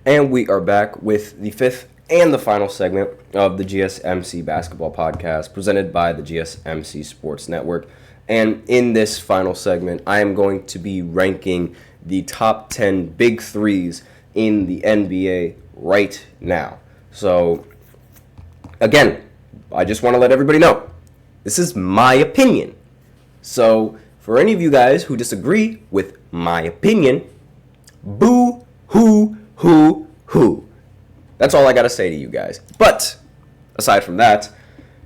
And we are back with the fifth and the final segment of the GSMC Basketball Podcast presented by the GSMC Sports Network. And in this final segment, I am going to be ranking the top 10 big threes in the NBA right now. So, again, I just want to let everybody know, this is my opinion. So, for any of you guys who disagree with my opinion, boo, hoo. That's all I gotta say to you guys. But, aside from that,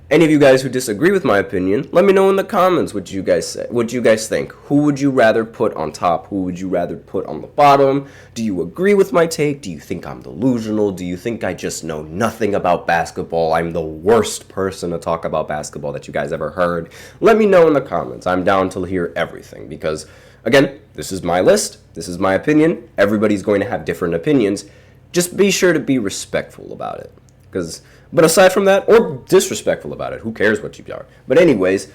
any of you guys who disagree with my opinion, let me know in the comments what you guys say. What you guys think. Who would you rather put on top? Who would you rather put on the bottom? Do you agree with my take? Do you think I'm delusional? Do you think I just know nothing about basketball? I'm the worst person to talk about basketball that you guys ever heard. Let me know in the comments. I'm down to hear everything because, again, this is my list. This is my opinion. Everybody's going to have different opinions. Just be sure to be respectful about it. But aside from that, or disrespectful about it, who cares what you are. But anyways,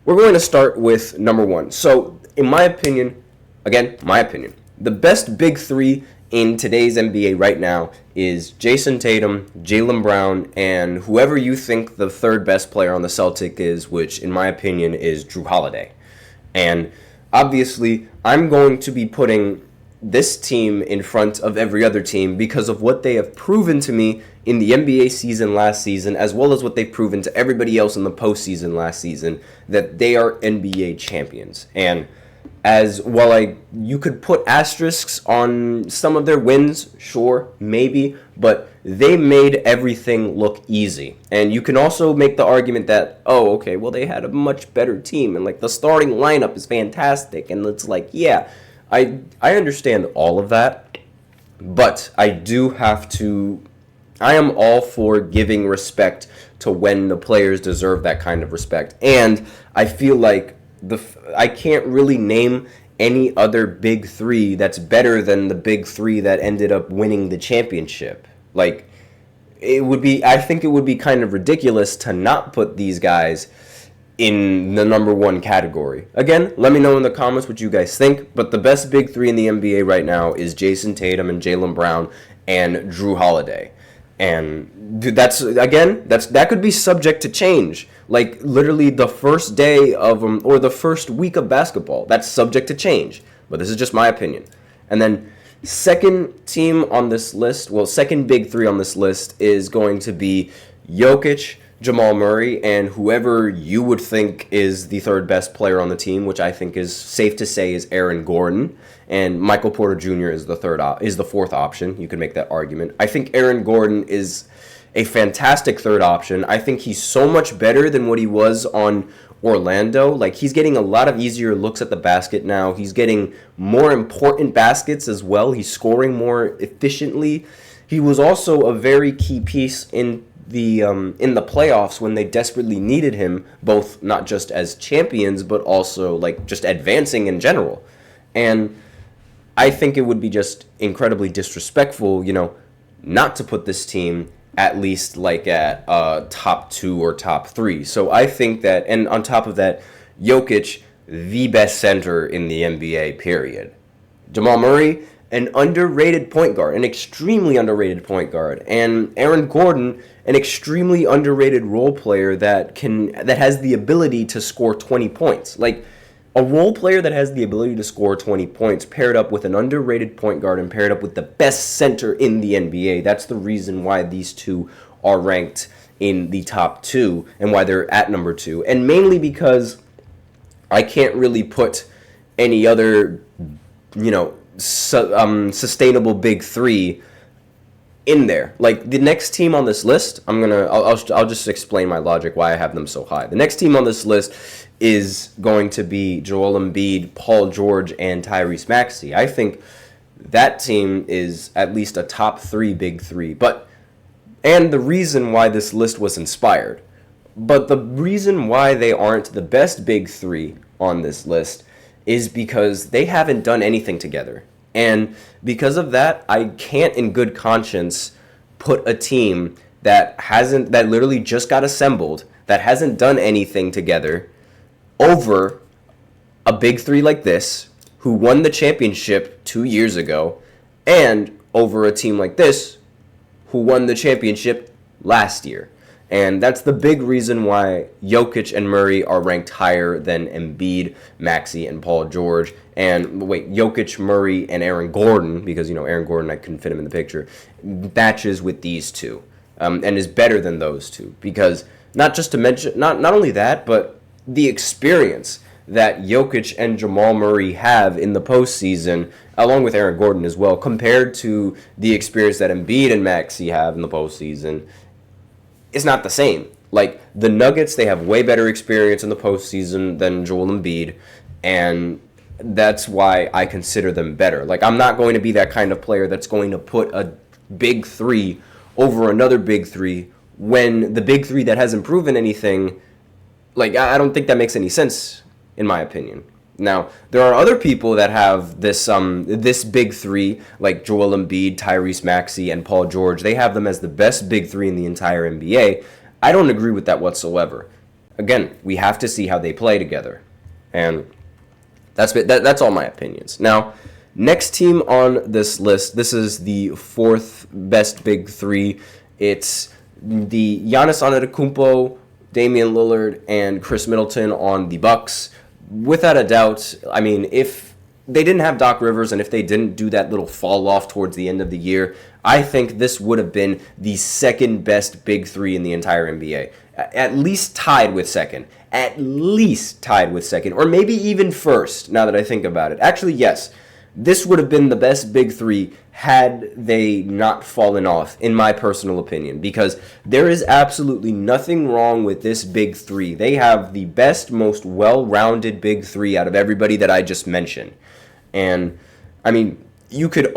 we're going to start with number one. So, in my opinion, again, my opinion, the best big three in today's NBA right now is Jason Tatum, Jaylen Brown, and whoever you think the third best player on the Celtic is, which in my opinion is Jrue Holiday. And obviously, I'm going to be putting this team in front of every other team because of what they have proven to me in the NBA season last season, as well as what they've proven to everybody else in the postseason last season, that they are NBA champions. And as while you could put asterisks on some of their wins, sure, maybe, but they made everything look easy. And you can also make the argument that, oh, okay, well, they had a much better team, and like the starting lineup is fantastic, and it's like, yeah, I understand all of that, but I am all for giving respect to when the players deserve that kind of respect. And I feel like I can't really name any other big three that's better than the big three that ended up winning the championship. Like, I think it would be kind of ridiculous to not put these guys in the number one category. Again, let me know in the comments what you guys think, but the best big three in the NBA right now is Jason Tatum and Jaylen Brown and Jrue Holiday. And that could be subject to change. Like, literally the first day of or the first week of basketball, that's subject to change. But this is just my opinion. And then second big three on this list is going to be Jokic, Jamal Murray, and whoever you would think is the third best player on the team, which I think is safe to say is Aaron Gordon, and Michael Porter Jr. is the fourth option. You could make that argument. I think Aaron Gordon is a fantastic third option. I think he's so much better than what he was on Orlando. Like, he's getting a lot of easier looks at the basket now. He's getting more important baskets as well. He's scoring more efficiently. He was also a very key piece in the playoffs when they desperately needed him, both not just as champions but also like just advancing in general. And I think it would be just incredibly disrespectful, not to put this team at least like at top 2 or top 3. So I think that, and on top of that, Jokic, the best center in the NBA, period. Jamal Murray, an underrated point guard, an extremely underrated point guard, and Aaron Gordon, an extremely underrated role player that has the ability to score 20 points. Like, a role player that has the ability to score 20 points paired up with an underrated point guard and paired up with the best center in the NBA. That's the reason why these two are ranked in the top 2 and why they're at number 2. And mainly because I can't really put any other, sustainable big three in there. Like, the next team on this list, I'll just explain my logic why I have them so high. The next team on this list is going to be Joel Embiid, Paul George, and Tyrese Maxey. I think that team is at least a top 3 big three. And the reason why this list was inspired. But the reason why they aren't the best big three on this list is because they haven't done anything together. And because of that, I can't in good conscience put a team that literally just got assembled, that hasn't done anything together, over a big three like this, who won the championship 2 years ago, and over a team like this who won the championship last year. And that's the big reason why Jokic and Murray are ranked higher than Embiid, Maxey, and Paul George. And Jokic, Murray, and Aaron Gordon, because, Aaron Gordon, I couldn't fit him in the picture, matches with these two, and is better than those two. Because not just to mention, not only that, but the experience that Jokic and Jamal Murray have in the postseason, along with Aaron Gordon as well, compared to the experience that Embiid and Maxey have in the postseason, it's not the same. Like, the Nuggets, they have way better experience in the postseason than Joel Embiid, and that's why I consider them better. Like, I'm not going to be that kind of player that's going to put a big three over another big three when the big three that hasn't proven anything, I don't think that makes any sense, in my opinion. Now, there are other people that have this big three, like Joel Embiid, Tyrese Maxey, and Paul George. They have them as the best big three in the entire NBA. I don't agree with that whatsoever. Again, we have to see how they play together. And that's all my opinions. Now, next team on this list, this is the fourth best big three. It's the Giannis Antetokounmpo, Damian Lillard, and Chris Middleton on the Bucks. Without a doubt, I mean, if they didn't have Doc Rivers and if they didn't do that little fall off towards the end of the year, I think this would have been the second best big three in the entire NBA. At least tied with second. Or maybe even first, now that I think about it. Actually, yes. This would have been the best big three had they not fallen off, in my personal opinion, because there is absolutely nothing wrong with this big three. They have the best, most well-rounded big three out of everybody that I just mentioned. And, I mean, you could,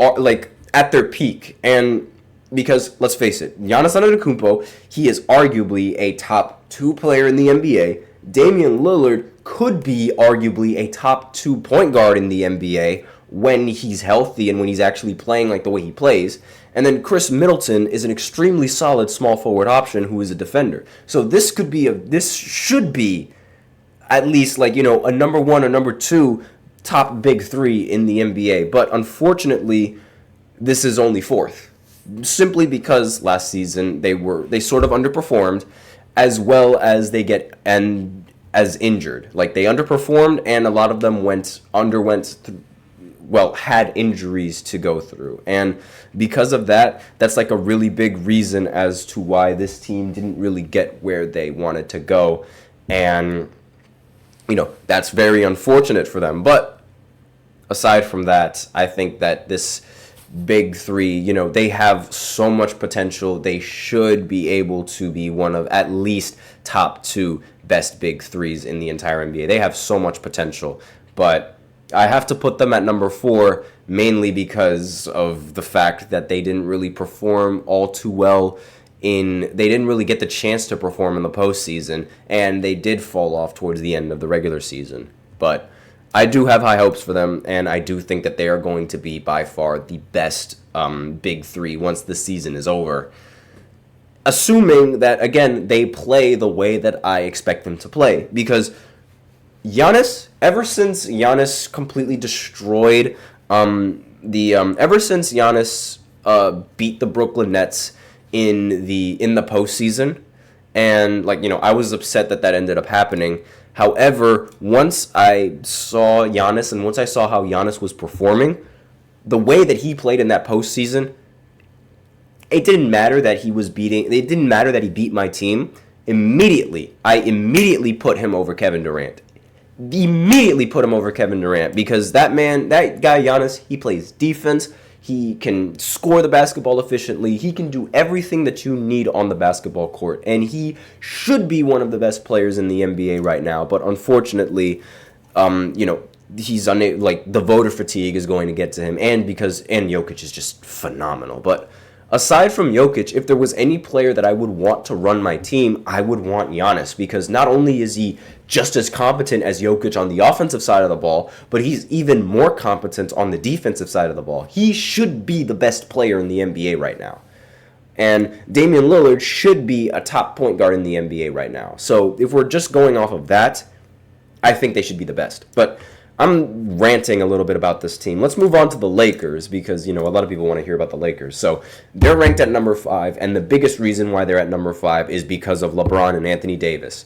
at their peak, and because, let's face it, Giannis Antetokounmpo, he is arguably a top 2 player in the NBA. Damian Lillard could be arguably a top 2 point guard in the NBA when he's healthy and when he's actually playing like the way he plays. And then Chris Middleton is an extremely solid small forward option who is a defender. So this should be at least a number 1 or number 2 top big three in the NBA. But unfortunately, this is only fourth. Simply because last season they sort of underperformed, as well as they as injured. Like, they underperformed, and a lot of them had injuries to go through. And because of that, that's a really big reason as to why this team didn't really get where they wanted to go. And, that's very unfortunate for them. But aside from that, I think that this big three, they have so much potential. They should be able to be one of at least top 2 best big threes in the entire NBA. They have so much potential, but I have to put them at number 4, mainly because of the fact that they didn't really perform all too well they didn't really get the chance to perform in the postseason, and they did fall off towards the end of the regular season. But I do have high hopes for them, and I do think that they are going to be by far the best big three once the season is over. Assuming that, again, they play the way that I expect them to play. Because Giannis, ever since Giannis completely destroyed ever since Giannis beat the Brooklyn Nets in the postseason, and I was upset that ended up happening. However, once I saw Giannis and once I saw how Giannis was performing, the way that he played in that postseason, it didn't matter that he beat my team. I immediately put him over Kevin Durant. Because that guy Giannis, he plays defense. He can score the basketball efficiently. He can do everything that you need on the basketball court. And he should be one of the best players in the NBA right now. But unfortunately, he's the voter fatigue is going to get to him. And Jokic is just phenomenal. But aside from Jokic, if there was any player that I would want to run my team, I would want Giannis, because not only is he just as competent as Jokic on the offensive side of the ball, but he's even more competent on the defensive side of the ball. He should be the best player in the NBA right now. And Damian Lillard should be a top point guard in the NBA right now. So if we're just going off of that, I think they should be the best. But I'm ranting a little bit about this team. Let's move on to the Lakers because, a lot of people want to hear about the Lakers. So they're ranked at number 5, and the biggest reason why they're at number 5 is because of LeBron and Anthony Davis.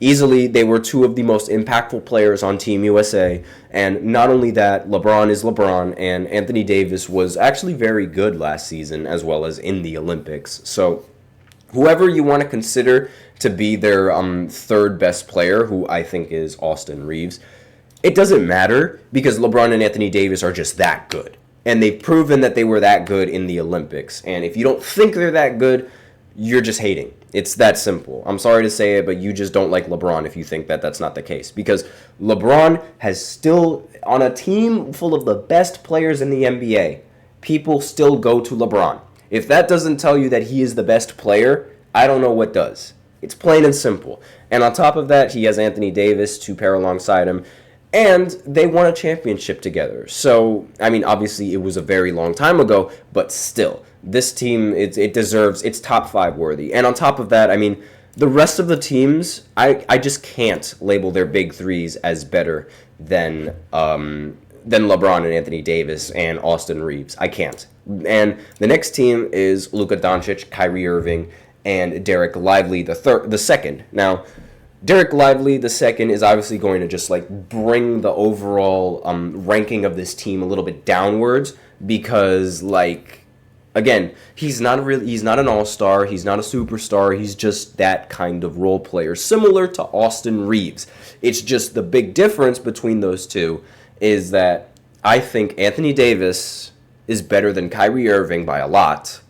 Easily, they were two of the most impactful players on Team USA, and not only that, LeBron is LeBron, and Anthony Davis was actually very good last season as well as in the Olympics. So whoever you want to consider to be their third best player, who I think is Austin Reeves, it doesn't matter because LeBron and Anthony Davis are just that good. And they've proven that they were that good in the Olympics. And if you don't think they're that good, you're just hating. It's that simple. I'm sorry to say it, but you just don't like LeBron if you think that that's not the case. Because LeBron has still, on a team full of the best players in the NBA, people still go to LeBron. If that doesn't tell you that he is the best player, I don't know what does. It's plain and simple. And on top of that, he has Anthony Davis to pair alongside him. And they won a championship together. So, obviously it was a very long time ago, but still, this team, it deserves, it's top 5 worthy. And on top of that, the rest of the teams, I just can't label their big threes as better than LeBron and Anthony Davis and Austin Reeves. I can't. And the next team is Luka Doncic, Kyrie Irving, and Derek Lively, the second. Now, Derek Lively, the second, is obviously going to just bring the overall ranking of this team a little bit downwards because, again, he's not an all-star, he's not a superstar, he's just that kind of role player, similar to Austin Reeves. It's just the big difference between those two is that I think Anthony Davis is better than Kyrie Irving by a lot.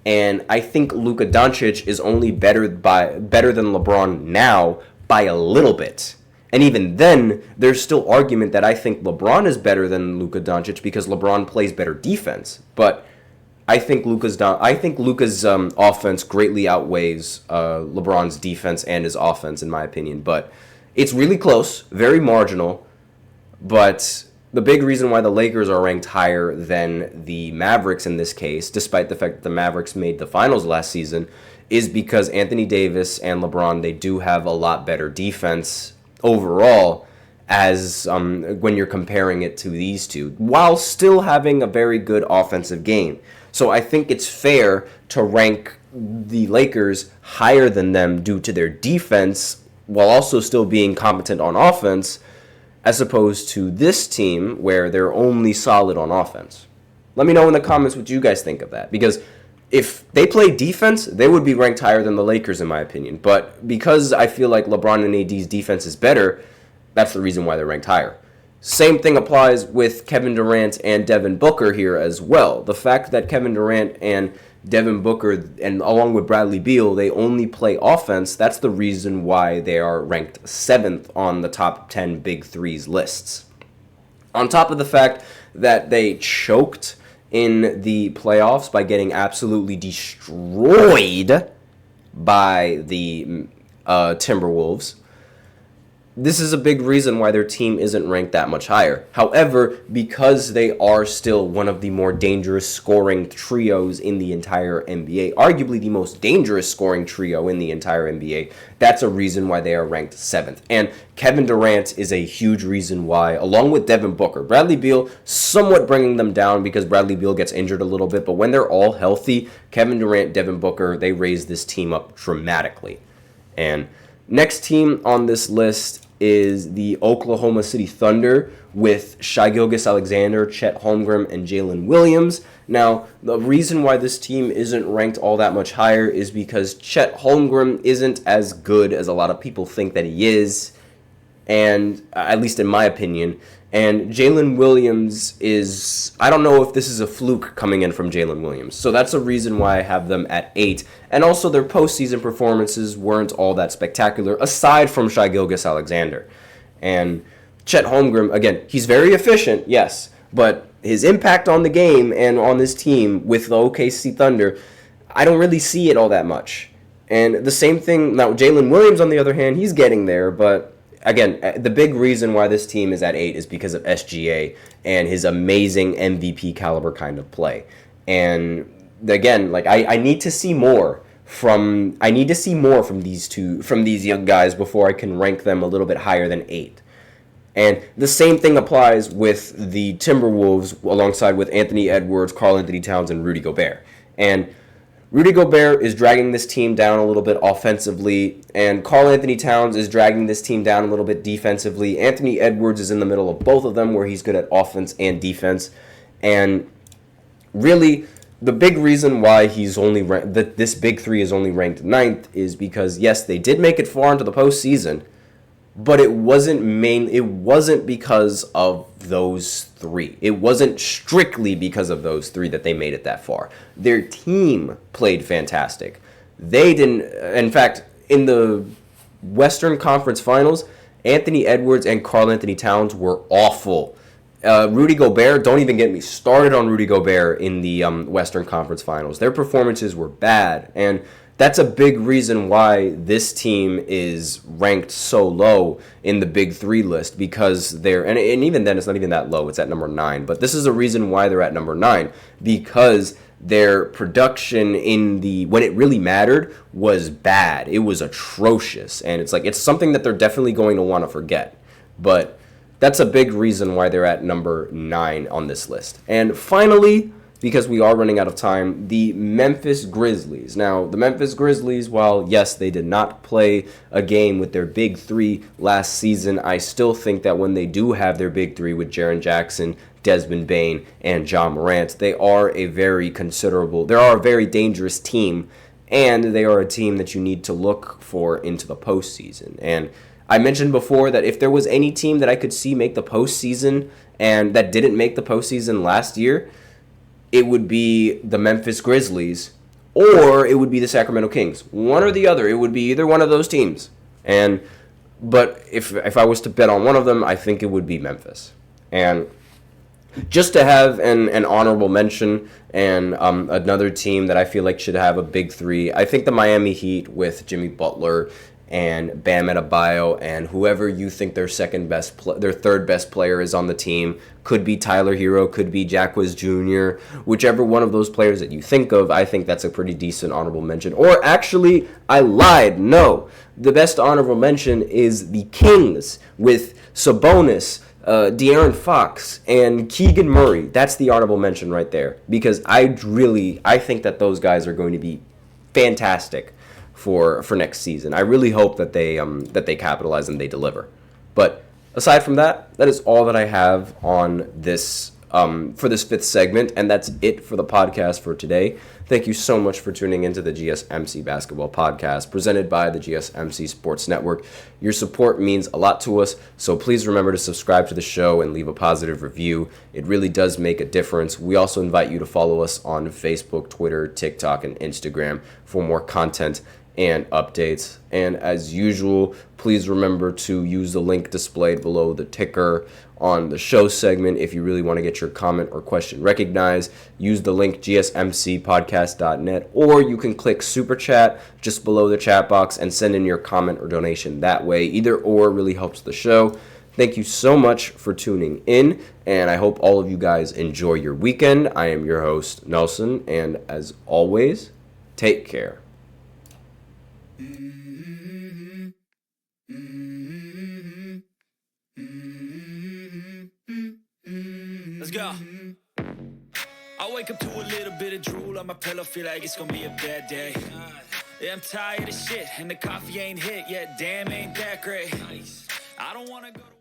And I think Luka Doncic is only better than LeBron now by a little bit. And even then, there's still argument that I think LeBron is better than Luka Doncic because LeBron plays better defense. But I think Luka's offense greatly outweighs LeBron's defense and his offense, in my opinion. But it's really close, very marginal. But the big reason why the Lakers are ranked higher than the Mavericks in this case, despite the fact that the Mavericks made the finals last season, is because Anthony Davis and LeBron, they do have a lot better defense overall as when you're comparing it to these two, while still having a very good offensive game. So I think it's fair to rank the Lakers higher than them due to their defense while also still being competent on offense, as opposed to this team where they're only solid on offense. Let me know in the comments what you guys think of that, because if they play defense, they would be ranked higher than the Lakers, in my opinion. But because I feel like LeBron and AD's defense is better, that's the reason why they're ranked higher. Same thing applies with Kevin Durant and Devin Booker here as well. The fact that Kevin Durant and Devin Booker, and along with Bradley Beal, they only play offense, that's the reason why they are ranked 7th on the top 10 big threes lists. On top of the fact that they choked in the playoffs by getting absolutely destroyed by the Timberwolves, this is a big reason why their team isn't ranked that much higher. However, because they are still one of the more dangerous scoring trios in the entire NBA, arguably the most dangerous scoring trio in the entire NBA, that's a reason why they are ranked 7th. And Kevin Durant is a huge reason why, along with Devin Booker. Bradley Beal somewhat bringing them down because Bradley Beal gets injured a little bit, but when they're all healthy, Kevin Durant, Devin Booker, they raise this team up dramatically. And next team on this list is the Oklahoma City Thunder with Shai Gilgeous-Alexander, Chet Holmgren, and Jalen Williams. Now, the reason why this team isn't ranked all that much higher is because Chet Holmgren isn't as good as a lot of people think that he is, and at least in my opinion. And Jalen Williams is, I don't know if this is a fluke coming in from Jalen Williams. So that's a reason why I have them at 8. And also their postseason performances weren't all that spectacular, aside from Shai Gilgeous-Alexander. And Chet Holmgren, again, he's very efficient, yes, but his impact on the game and on this team with the OKC Thunder, I don't really see it all that much. And the same thing, now Jalen Williams, on the other hand, he's getting there, but again, the big reason why this team is at 8 is because of SGA and his amazing MVP caliber kind of play. And again, I need to see more from these young guys before I can rank them a little bit higher than 8. And the same thing applies with the Timberwolves alongside with Anthony Edwards, Karl Anthony Towns, and Rudy Gobert. And Rudy Gobert is dragging this team down a little bit offensively, and Karl Anthony Towns is dragging this team down a little bit defensively. Anthony Edwards is in the middle of both of them, where he's good at offense and defense. And really, the big reason why he's only this big three is only ranked ninth is because, yes, they did make it far into the postseason, but it wasn't because of those three. It wasn't strictly because of those three that they made it that far. Their team played fantastic. They didn't. In fact, in the Western Conference Finals, Anthony Edwards and Karl Anthony Towns were awful. Rudy Gobert, don't even get me started on Rudy Gobert in the Western Conference Finals. Their performances were bad, and that's a big reason why this team is ranked so low in the Big Three list, because and even then it's not even that low, it's at number 9. But this is a reason why they're at number 9, because their production when it really mattered was bad. It was atrocious, and it's something that they're definitely going to want to forget. But that's a big reason why they're at number 9 on this list. And finally, because we are running out of time, the Memphis Grizzlies. Now, the Memphis Grizzlies, while, yes, they did not play a game with their big three last season, I still think that when they do have their big three with Jaren Jackson, Desmond Bane, and Ja Morant, they are a very dangerous team, and they are a team that you need to look for into the postseason. And I mentioned before that if there was any team that I could see make the postseason and that didn't make the postseason last year, it would be the Memphis Grizzlies or it would be the Sacramento Kings. One or the other. It would be either one of those teams. But if I was to bet on one of them, I think it would be Memphis. And just to have an honorable mention and another team that I feel like should have a big three, I think the Miami Heat with Jimmy Butler and Bam Adebayo and whoever you think their third best player is on the team. Could be Tyler Hero, could be Jacquizz Jr., whichever one of those players that you think of, I think that's a pretty decent honorable mention. Or actually, I lied. No, the best honorable mention is the Kings with Sabonis, De'Aaron Fox, and Keegan Murray. That's the honorable mention right there, because I think that those guys are going to be fantastic for next season. I really hope that they capitalize and they deliver. But aside from that, that is all that I have on this for this fifth segment, and that's it for the podcast for today. Thank you so much for tuning into the GSMC Basketball Podcast, presented by the GSMC Sports Network. Your support means a lot to us, so please remember to subscribe to the show and leave a positive review. It really does make a difference. We also invite you to follow us on Facebook, Twitter, TikTok, and Instagram for more content and updates. And as usual, please remember to use the link displayed below the ticker on the show segment if you really want to get your comment or question recognized. Use the link gsmcpodcast.net, or you can click Super Chat just below the chat box and send in your comment or donation that way. Either or really helps the show. Thank you so much for tuning in, and I hope all of you guys enjoy your weekend. I am your host, Nelson, and as always, take care. Let's go. I wake up to a little bit of drool on my pillow, feel like it's gonna be a bad day. Yeah, I'm tired of shit, and the coffee ain't hit yet. Damn, ain't that great. I don't wanna go to